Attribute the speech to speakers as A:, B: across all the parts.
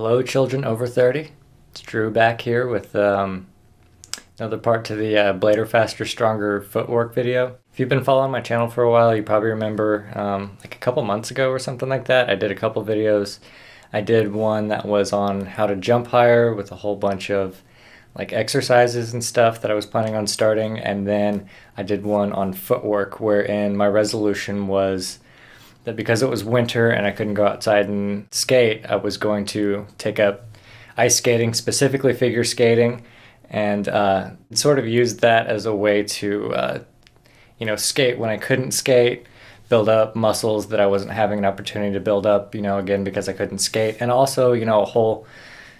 A: Hello, children over 30. It's Drew back here with another part to the Blader Faster Stronger footwork video. If you've been following my channel for a while, you probably remember like a couple months ago or something like that, I did a couple videos. I did one that was on how to jump higher with a whole bunch of like exercises and stuff that I was planning on starting, and then I did one on footwork wherein my resolution was that because it was winter and I couldn't go outside and skate, I was going to take up ice skating, specifically figure skating, and sort of use that as a way to, skate when I couldn't skate, build up muscles that I wasn't having an opportunity to build up, again, because I couldn't skate. And also, a whole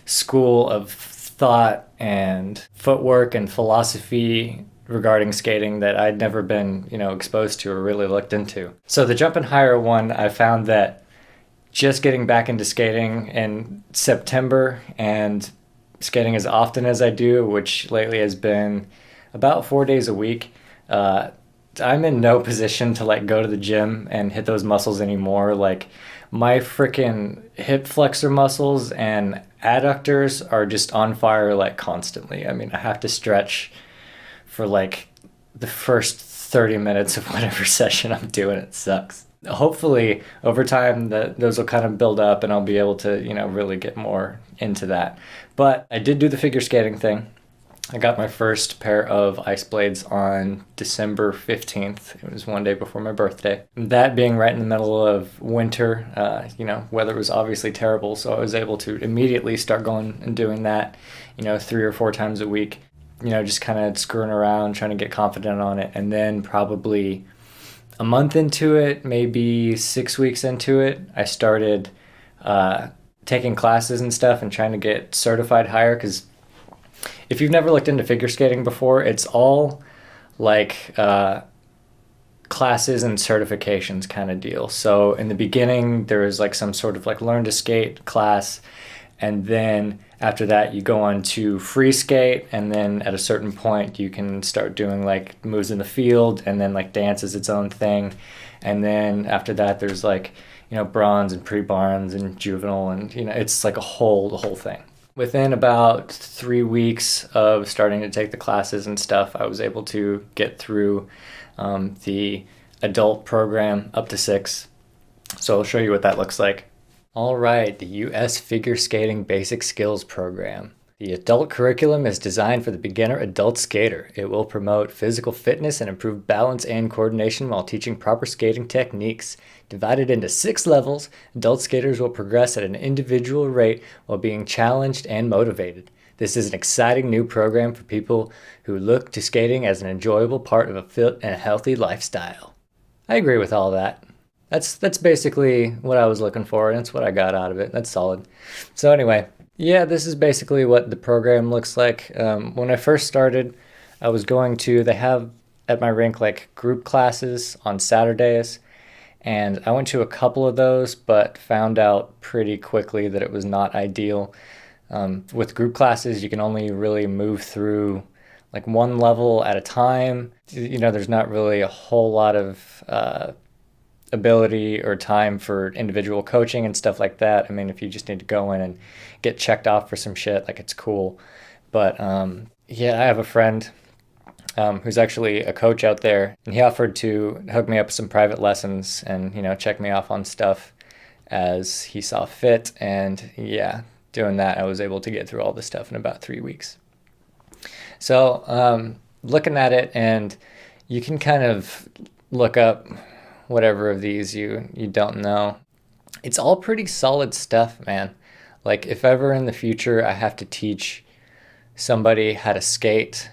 A: school of thought and footwork and philosophy regarding skating that I'd never been, exposed to or really looked into. So the jump and higher one, I found that just getting back into skating in September and skating as often as I do, which lately has been about 4 days a week, I'm in no position to like go to the gym and hit those muscles anymore. Like my freaking hip flexor muscles and adductors are just on fire like constantly. I mean, I have to stretch for like the first 30 minutes of whatever session I'm doing. It sucks. Hopefully over time those will kind of build up and I'll be able to, really get more into that. But I did do the figure skating thing. I got my first pair of ice blades on December 15th. It was one day before my birthday. That being right in the middle of winter, weather was obviously terrible, so I was able to immediately start going and doing that, 3 or 4 times a week, just kind of screwing around, trying to get confident on it. And then probably a month into it, maybe 6 weeks into it, I started taking classes and stuff and trying to get certified higher, because if you've never looked into figure skating before, it's all like classes and certifications kind of deal. So in the beginning, there was like some sort of like learn to skate class, and then after that you go on to free skate, and then at a certain point you can start doing like moves in the field, and then like dance is its own thing. And then after that there's like, bronze and pre-bronze and juvenile, and it's like the whole thing. Within about 3 weeks of starting to take the classes and stuff, I was able to get through the adult program up to 6. So I'll show you what that looks like. All right, the U.S. Figure Skating Basic Skills Program. The adult curriculum is designed for the beginner adult skater. It will promote physical fitness and improve balance and coordination while teaching proper skating techniques. Divided into 6 levels, adult skaters will progress at an individual rate while being challenged and motivated. This is an exciting new program for people who look to skating as an enjoyable part of a fit and healthy lifestyle. I agree with all that. That's basically what I was looking for, and that's what I got out of it. That's solid. So anyway, yeah, this is basically what the program looks like. When I first started, they have at my rink like group classes on Saturdays, and I went to a couple of those, but found out pretty quickly that it was not ideal. With group classes, you can only really move through like one level at a time. There's not really a whole lot of ability or time for individual coaching and stuff like that. I mean, if you just need to go in and get checked off for some shit, like, it's cool. But I have a friend who's actually a coach out there, and he offered to hook me up with some private lessons and check me off on stuff as he saw fit. And yeah, doing that, I was able to get through all this stuff in about 3 weeks. So looking at it, and you can kind of look up whatever of these you don't know. It's all pretty solid stuff, man. Like, if ever in the future I have to teach somebody how to skate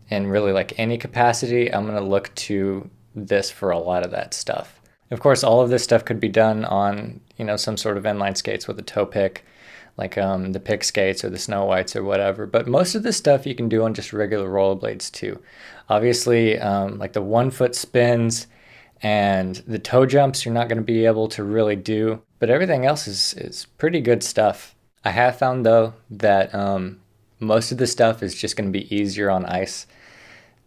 A: in really like any capacity, I'm going to look to this for a lot of that stuff. Of course, all of this stuff could be done on, some sort of inline skates with a toe pick, like the pick skates or the Snow Whites or whatever. But most of this stuff you can do on just regular rollerblades too. Obviously, like the 1-foot spins and the toe jumps, you're not going to be able to really do, but everything else is pretty good stuff. I have found though that most of the stuff is just going to be easier on ice.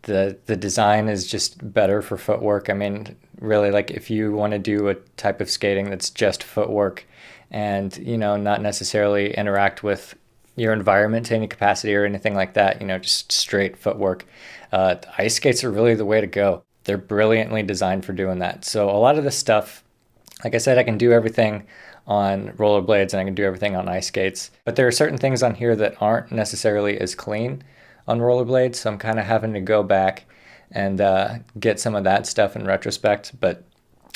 A: The design is just better for footwork. I mean, really, like, if you want to do a type of skating that's just footwork and, not necessarily interact with your environment to any capacity or anything like that, just straight footwork. Ice skates are really the way to go. They're brilliantly designed for doing that. So a lot of this stuff, like I said, I can do everything on rollerblades and I can do everything on ice skates. But there are certain things on here that aren't necessarily as clean on rollerblades. So I'm kind of having to go back and get some of that stuff in retrospect. But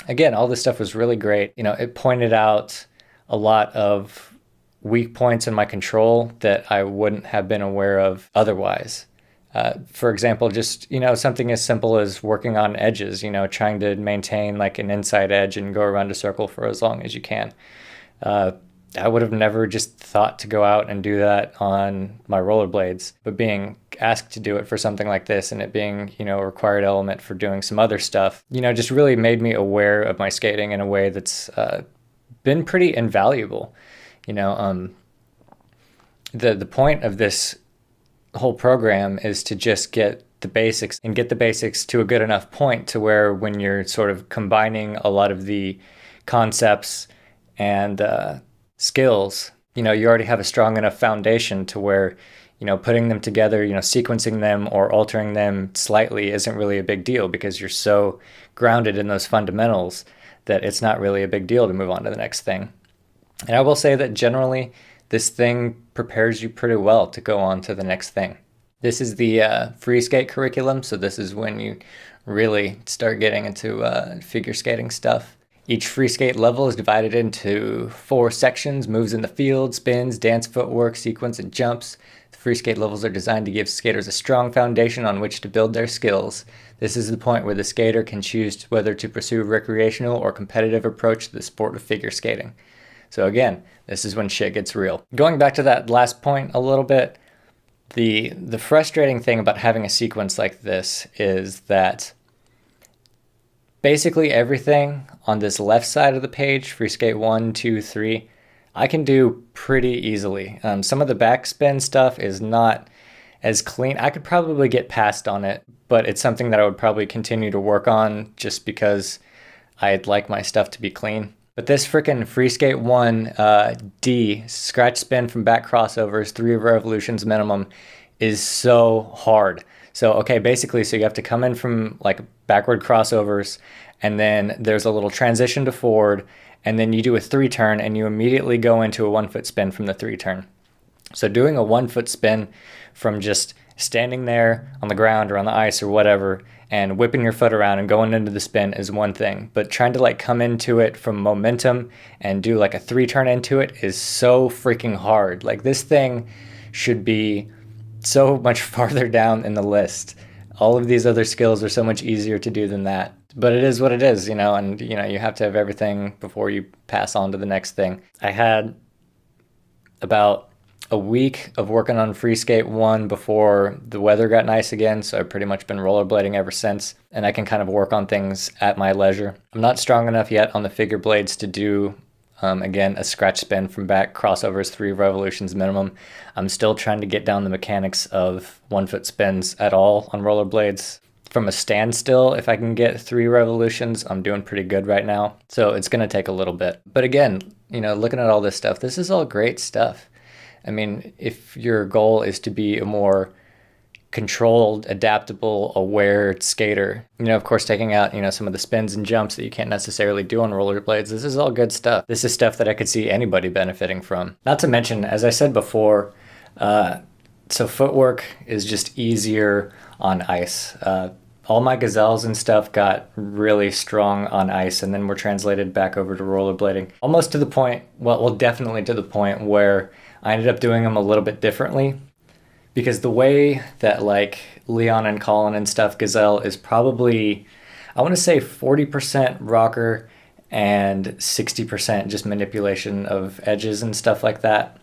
A: again, all this stuff was really great. It pointed out a lot of weak points in my control that I wouldn't have been aware of otherwise. For example, just, something as simple as working on edges, trying to maintain like an inside edge and go around a circle for as long as you can. I would have never just thought to go out and do that on my rollerblades, but being asked to do it for something like this and it being, a required element for doing some other stuff, just really made me aware of my skating in a way that's been pretty invaluable. The point of this whole program is to just get the basics and get the basics to a good enough point to where when you're sort of combining a lot of the concepts and skills, you already have a strong enough foundation to where, putting them together, sequencing them or altering them slightly isn't really a big deal because you're so grounded in those fundamentals that it's not really a big deal to move on to the next thing. And I will say that generally, this thing prepares you pretty well to go on to the next thing. This is the free skate curriculum, so this is when you really start getting into figure skating stuff. Each free skate level is divided into 4 sections: moves in the field, spins, dance footwork, sequence, and jumps. The free skate levels are designed to give skaters a strong foundation on which to build their skills. This is the point where the skater can choose whether to pursue a recreational or competitive approach to the sport of figure skating. So again, this is when shit gets real. Going back to that last point a little bit, the frustrating thing about having a sequence like this is that basically everything on this left side of the page, free skate 1, 2, 3, I can do pretty easily. Some of the backspin stuff is not as clean. I could probably get past on it, but it's something that I would probably continue to work on just because I'd like my stuff to be clean. But this freaking free skate 1 D, scratch spin from back crossovers, 3 revolutions minimum, is so hard. So, okay, basically, so you have to come in from like backward crossovers, and then there's a little transition to forward, and then you do a 3 turn, and you immediately go into a 1 foot spin from the 3 turn. So doing a 1 foot spin from just standing there on the ground or on the ice or whatever and whipping your foot around and going into the spin is one thing, but trying to like come into it from momentum and do like a 3 turn into it is so freaking hard. Like this thing should be so much farther down in the list. All of these other skills are so much easier to do than that. But it is what it is, and you have to have everything before you pass on to the next thing. I had about a week of working on free skate 1 before the weather got nice again, so I've pretty much been rollerblading ever since, and I can kind of work on things at my leisure. I'm not strong enough yet on the figure blades to do again, a scratch spin from back crossovers, 3 revolutions minimum. I'm still trying to get down the mechanics of 1 foot spins at all on rollerblades. From a standstill, if I can get 3 revolutions, I'm doing pretty good right now. So it's going to take a little bit. But again, looking at all this stuff, this is all great stuff. I mean, if your goal is to be a more controlled, adaptable, aware skater, of course, taking out, some of the spins and jumps that you can't necessarily do on rollerblades, this is all good stuff. This is stuff that I could see anybody benefiting from. Not to mention, as I said before, so footwork is just easier on ice. All my gazelles and stuff got really strong on ice and then were translated back over to rollerblading. Almost to the point, well, definitely to the point where I ended up doing them a little bit differently. Because the way that like Leon and Colin and stuff gazelle is probably, I want to say 40% rocker and 60% just manipulation of edges and stuff like that.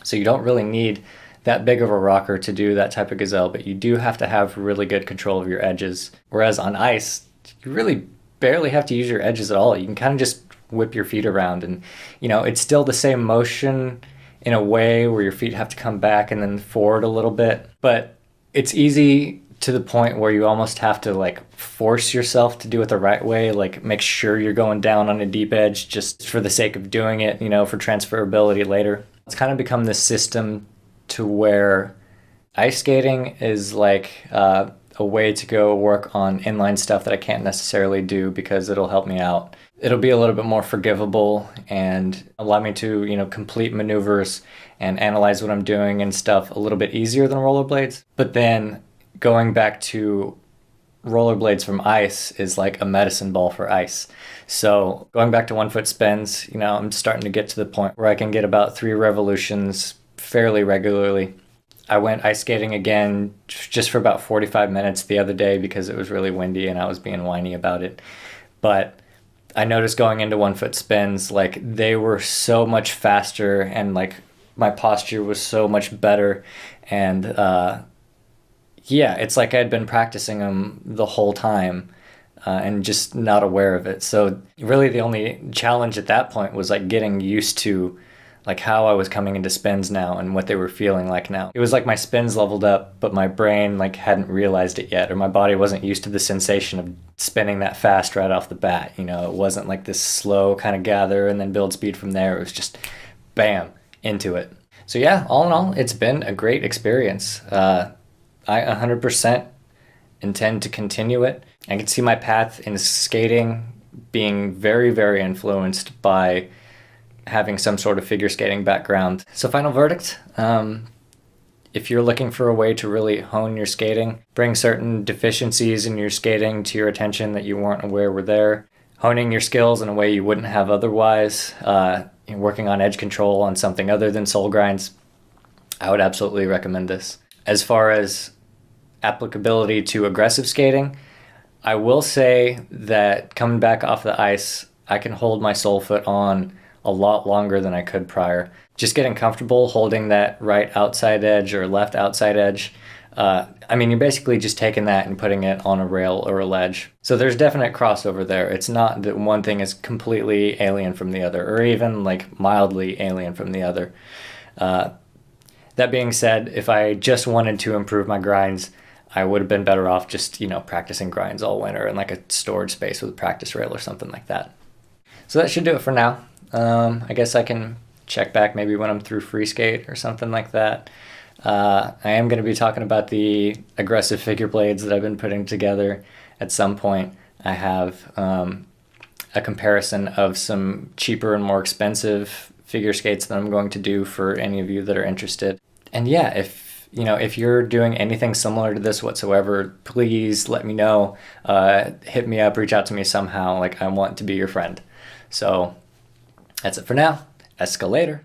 A: So you don't really need that big of a rocker to do that type of gazelle, but you do have to have really good control of your edges. Whereas on ice, you really barely have to use your edges at all. You can kind of just whip your feet around and, it's still the same motion in a way where your feet have to come back and then forward a little bit. But it's easy to the point where you almost have to like force yourself to do it the right way, like make sure you're going down on a deep edge just for the sake of doing it, for transferability later. It's kind of become this system to where ice skating is like a way to go work on inline stuff that I can't necessarily do because it'll help me out. It'll be a little bit more forgivable and allow me to, complete maneuvers and analyze what I'm doing and stuff a little bit easier than rollerblades. But then going back to rollerblades from ice is like a medicine ball for ice. So going back to 1 foot spins, I'm starting to get to the point where I can get about 3 revolutions fairly regularly. I went ice skating again just for about 45 minutes the other day because it was really windy and I was being whiny about it. But I noticed going into 1 foot spins, like they were so much faster and like my posture was so much better. And yeah, it's like I'd been practicing them the whole time and just not aware of it. So really the only challenge at that point was like getting used to like how I was coming into spins now and what they were feeling like now. It was like my spins leveled up, but my brain like hadn't realized it yet, or my body wasn't used to the sensation of spinning that fast right off the bat. It wasn't like this slow kind of gather and then build speed from there. It was just bam, into it. So yeah, all in all, it's been a great experience. I 100% intend to continue it. I can see my path in skating being very, very influenced by having some sort of figure skating background. So final verdict, if you're looking for a way to really hone your skating, bring certain deficiencies in your skating to your attention that you weren't aware were there, honing your skills in a way you wouldn't have otherwise, working on edge control on something other than soul grinds, I would absolutely recommend this. As far as applicability to aggressive skating, I will say that coming back off the ice, I can hold my sole foot on a lot longer than I could prior. Just getting comfortable holding that right outside edge or left outside edge. You're basically just taking that and putting it on a rail or a ledge. So there's definite crossover there. It's not that one thing is completely alien from the other, or even like mildly alien from the other. That being said, if I just wanted to improve my grinds, I would have been better off just, practicing grinds all winter in like a storage space with a practice rail or something like that. So that should do it for now. I guess I can check back maybe when I'm through free skate or something like that. I am going to be talking about the aggressive figure blades that I've been putting together at some point. I have a comparison of some cheaper and more expensive figure skates that I'm going to do for any of you that are interested. And yeah, if you're doing anything similar to this whatsoever, please let me know. Hit me up, reach out to me somehow. Like, I want to be your friend. So that's it for now. Escalator.